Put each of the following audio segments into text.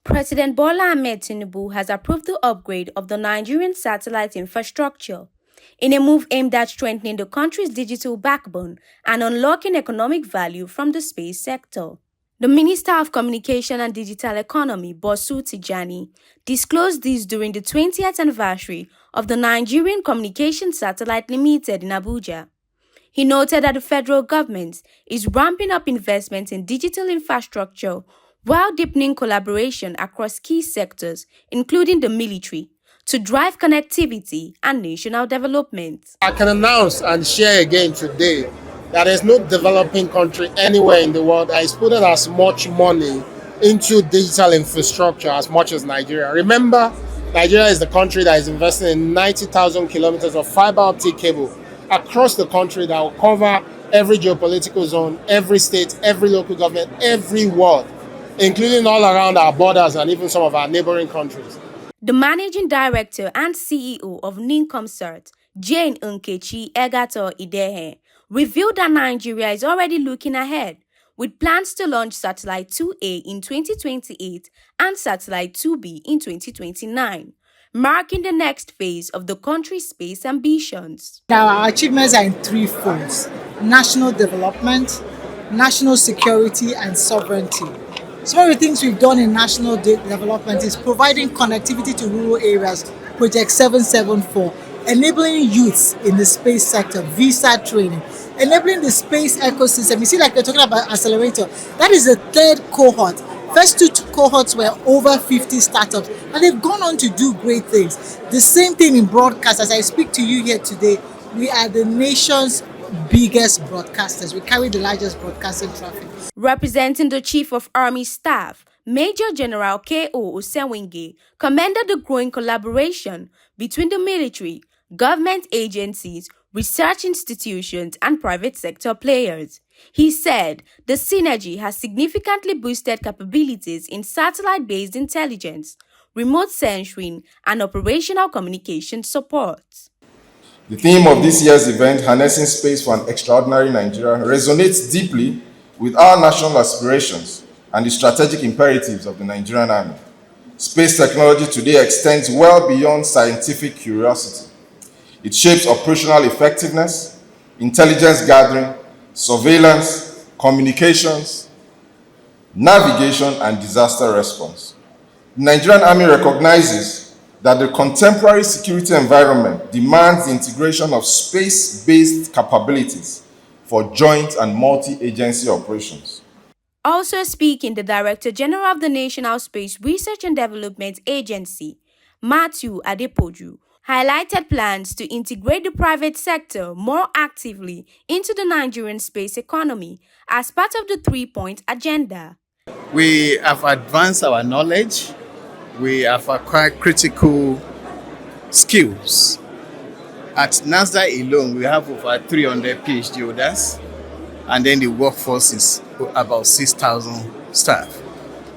President Bola Ahmed Tinubu has approved the upgrade of the Nigerian satellite infrastructure in a move aimed at strengthening the country's digital backbone and unlocking economic value from the space sector. The Minister of Communication and Digital Economy, Bosu Tijani, disclosed this during the 20th anniversary of the Nigerian Communication Satellite Limited in Abuja. He noted that the federal government is ramping up investments in digital infrastructure while deepening collaboration across key sectors, including the military, to drive connectivity and national development. I can announce and share again today that there's no developing country anywhere in the world that is putting as much money into digital infrastructure as much as Nigeria. Remember, Nigeria is the country that is investing in 90,000 kilometers of fiber optic cable across the country that will cover every geopolitical zone, every state, every local government, every ward, including all around our borders and even some of our neighboring countries. The Managing Director and CEO of NIGCOMSAT, Jane Nkechi Egato Idehe, revealed that Nigeria is already looking ahead, with plans to launch Satellite 2A in 2028 and Satellite 2B in 2029, marking the next phase of the country's space ambitions. Our achievements are in three folds: national development, national security, and sovereignty. Some of the things we've done in national development is providing connectivity to rural areas, Project 774, enabling youths in the space sector, visa training, enabling the space ecosystem. You see, like they're talking about accelerator, that is the third cohort. First two cohorts were over 50 startups, and they've gone on to do great things. The same thing in broadcast. As I speak to you here today, we are the nation's biggest broadcasters. We carry the largest broadcasting traffic. Representing the Chief of Army Staff, Major General K.O. Osewenge commended the growing collaboration between the military, government agencies, research institutions, and private sector players. He said the synergy has significantly boosted capabilities in satellite-based intelligence, remote sensing, and operational communication support. The theme of this year's event, Harnessing Space for an Extraordinary Nigeria, resonates deeply with our national aspirations and the strategic imperatives of the Nigerian Army. Space technology today extends well beyond scientific curiosity. It shapes operational effectiveness, intelligence gathering, surveillance, communications, navigation, and disaster response. The Nigerian Army recognizes that the contemporary security environment demands the integration of space-based capabilities for joint and multi-agency operations. Also speaking, the Director General of the National Space Research and Development Agency, Matthew Adepoju, highlighted plans to integrate the private sector more actively into the Nigerian space economy as part of the three-point agenda. We have advanced our knowledge. We have acquired critical skills. At NASA alone, we have over 300 PhD holders, and then the workforce is about 6,000 staff.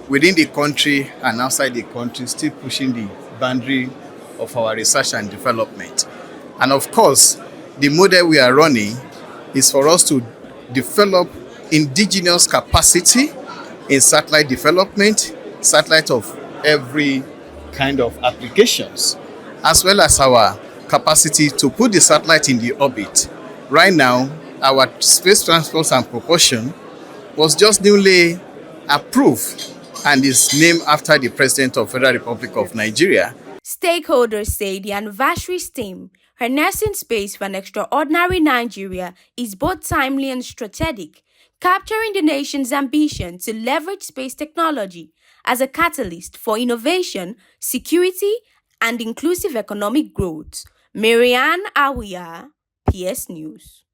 Within the country and outside the country, still pushing the boundary of our research and development. And of course, the model we are running is for us to develop indigenous capacity in satellite development, satellite of every kind of applications, as well as our capacity to put the satellite in the orbit. Right now, our space transport and propulsion was just newly approved and is named after the President of the Federal Republic of Nigeria. Stakeholders say the anniversary theme, Harnessing Space for an Extraordinary Nigeria, is both timely and strategic, capturing the nation's ambition to leverage space technology as a catalyst for innovation, security, and inclusive economic growth. Marianne Awia, PS News.